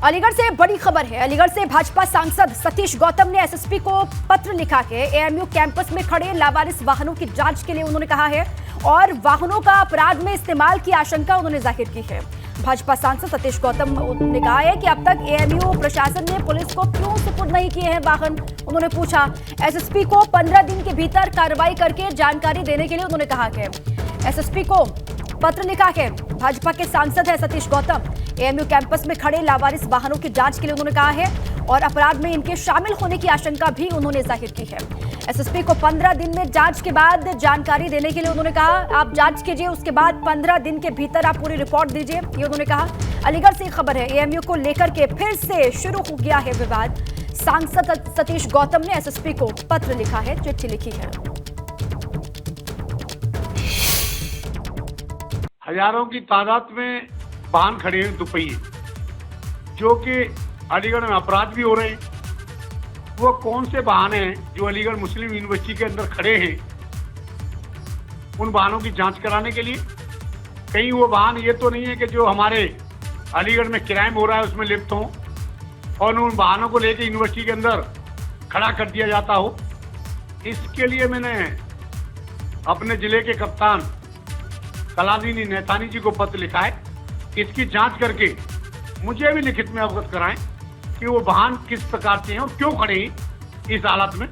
अलीगढ़ से बड़ी खबर है। अलीगढ़ से भाजपा सांसद सतीश गौतम ने एसएसपी को पत्र लिखा है। एएमयू कैंपस में खड़े लावारिस वाहनों की जांच के लिए उन्होंने कहा है और वाहनों का अपराध में इस्तेमाल की आशंका उन्होंने जाहिर की है। भाजपा सांसद सतीश गौतम ने कहा है कि अब तक एएमयू प्रशासन ने पुलिस को क्यों सुपुर्द नहीं किए हैं वाहन। उन्होंने पूछा। एसएसपी को 15 दिन के भीतर कार्रवाई करके जानकारी देने के लिए उन्होंने कहा है। एसएसपी को पत्र लिखा है। भाजपा के सांसद है सतीश गौतम। एएमयू कैंपस में खड़े लावारिस वाहनों की जांच के लिए उन्होंने कहा है और अपराध में इनके शामिल होने की आशंका भी उन्होंने जाहिर की है। एसएसपी को 15 दिन में जांच के बाद जानकारी देने के लिए उन्होंने कहा। आप जांच कीजिए, उसके बाद 15 दिन के भीतर आप पूरी रिपोर्ट दीजिए, ये उन्होंने कहा। अलीगढ़ से खबर है। एएमयू को लेकर के फिर से शुरू हो गया है विवाद। सांसद सतीश गौतम ने एसएसपी को पत्र लिखा है, चिट्ठी लिखी है। हजारों की तादाद में वाहन खड़े हैं दुपहिए, जो कि अलीगढ़ में अपराध भी हो रहे हैं। वो कौन से वाहन हैं जो अलीगढ़ मुस्लिम यूनिवर्सिटी के अंदर खड़े हैं, उन वाहनों की जांच कराने के लिए। कहीं वो वाहन ये तो नहीं है कि जो हमारे अलीगढ़ में क्राइम हो रहा है उसमें लिप्त हों और उन वाहनों को लेकर यूनिवर्सिटी के अंदर खड़ा कर दिया जाता हो। इसके लिए मैंने अपने जिले के कप्तान कलादीन नैथानी जी को पत्र लिखा है। इसकी जांच करके मुझे भी लिखित में अवगत कराएं कि वो वाहन किस प्रकार से हैं और क्यों खड़े हैं इस हालत में,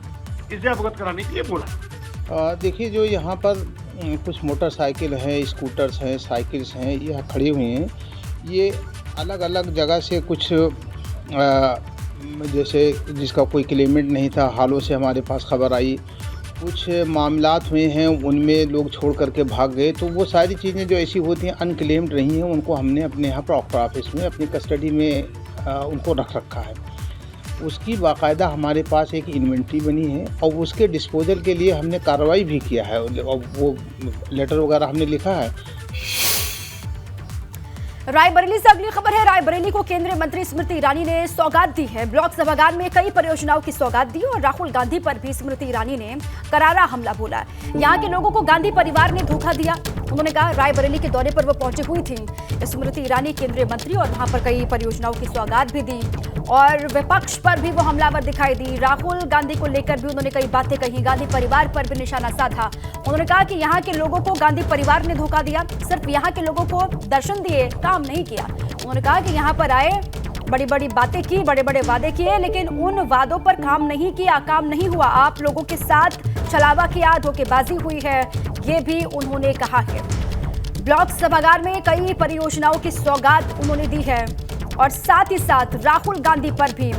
इसे अवगत कराने के लिए बोला। देखिए, जो यहाँ पर कुछ मोटरसाइकिल हैं, स्कूटर्स हैं, साइकिल्स हैं, यह खड़ी हुई हैं। ये अलग अलग जगह से कुछ जैसे जिसका कोई क्लेमेंट नहीं था, हालों से हमारे पास खबर आई। कुछ मामलात हुए हैं, उनमें लोग छोड़ करके भाग गए। तो वो सारी चीज़ें जो ऐसी होती हैं अनक्लेम्ड रही हैं, उनको हमने अपने यहाँ प्रॉक्टर ऑफिस में अपनी कस्टडी में उनको रख रखा है। उसकी बाकायदा हमारे पास एक इन्वेंट्री बनी है और उसके डिस्पोजल के लिए हमने कार्रवाई भी किया है और वो लेटर वगैरह हमने लिखा है। रायबरेली से अगली खबर है। रायबरेली को केंद्रीय मंत्री स्मृति ईरानी ने सौगात दी है। ब्लॉक सभागार में कई परियोजनाओं की सौगात दी और राहुल गांधी पर भी स्मृति ईरानी ने करारा हमला बोला। यहाँ के लोगों को गांधी परिवार ने धोखा दिया, उन्होंने कहा। रायबरेली के दौरे पर वो पहुंची हुई थी स्मृति ईरानी, केंद्रीय मंत्री, और वहां पर कई परियोजनाओं की सौगात भी दी और विपक्ष पर भी वो हमलावर दिखाई दी। राहुल गांधी को लेकर भी उन्होंने कई बातें कही, गांधी परिवार पर भी निशाना साधा। उन्होंने कहा कि यहाँ के लोगों को गांधी परिवार ने धोखा दिया, सिर्फ यहाँ के लोगों को दर्शन दिए, काम नहीं किया। उन्होंने कहा कि यहाँ पर आए, बड़ी बड़ी बातें की, बड़े बड़े वादे किए, लेकिन उन वादों पर काम नहीं किया, काम नहीं हुआ। आप लोगों के साथ छलावा किया, धोखेबाजी हुई है, ये भी उन्होंने कहा है। ब्लॉक सभागार में कई परियोजनाओं की सौगात उन्होंने दी है और साथ ही साथ राहुल गांधी पर भी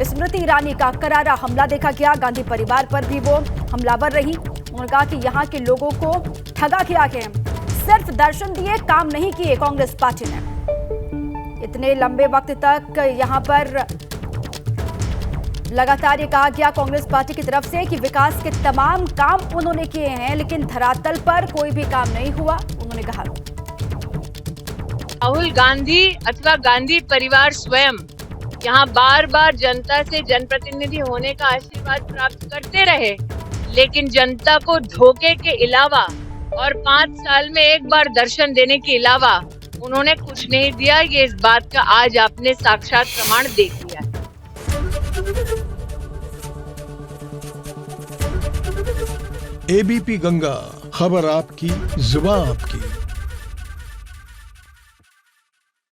स्मृति ईरानी का करारा हमला देखा गया। गांधी परिवार पर भी वो हमलावर रही। उन्होंने कहा कि यहाँ के लोगों को ठगा गया है, सिर्फ दर्शन दिए, काम नहीं किए कांग्रेस पार्टी ने। इतने लंबे वक्त तक यहाँ पर लगातार ये कहा गया कांग्रेस पार्टी की तरफ से कि विकास के तमाम काम उन्होंने किए हैं, लेकिन धरातल पर कोई भी काम नहीं हुआ, उन्होंने कहा। राहुल गांधी अथवा गांधी परिवार स्वयं यहाँ बार बार जनता से जनप्रतिनिधि होने का आशीर्वाद प्राप्त करते रहे, लेकिन जनता को धोखे के अलावा और 5 साल में एक बार दर्शन देने के अलावा उन्होंने कुछ नहीं दिया। ये इस बात का आज आपने साक्षात प्रमाण देख लिया है। एबीपी गंगा, खबर आपकी, जुबान आपकी।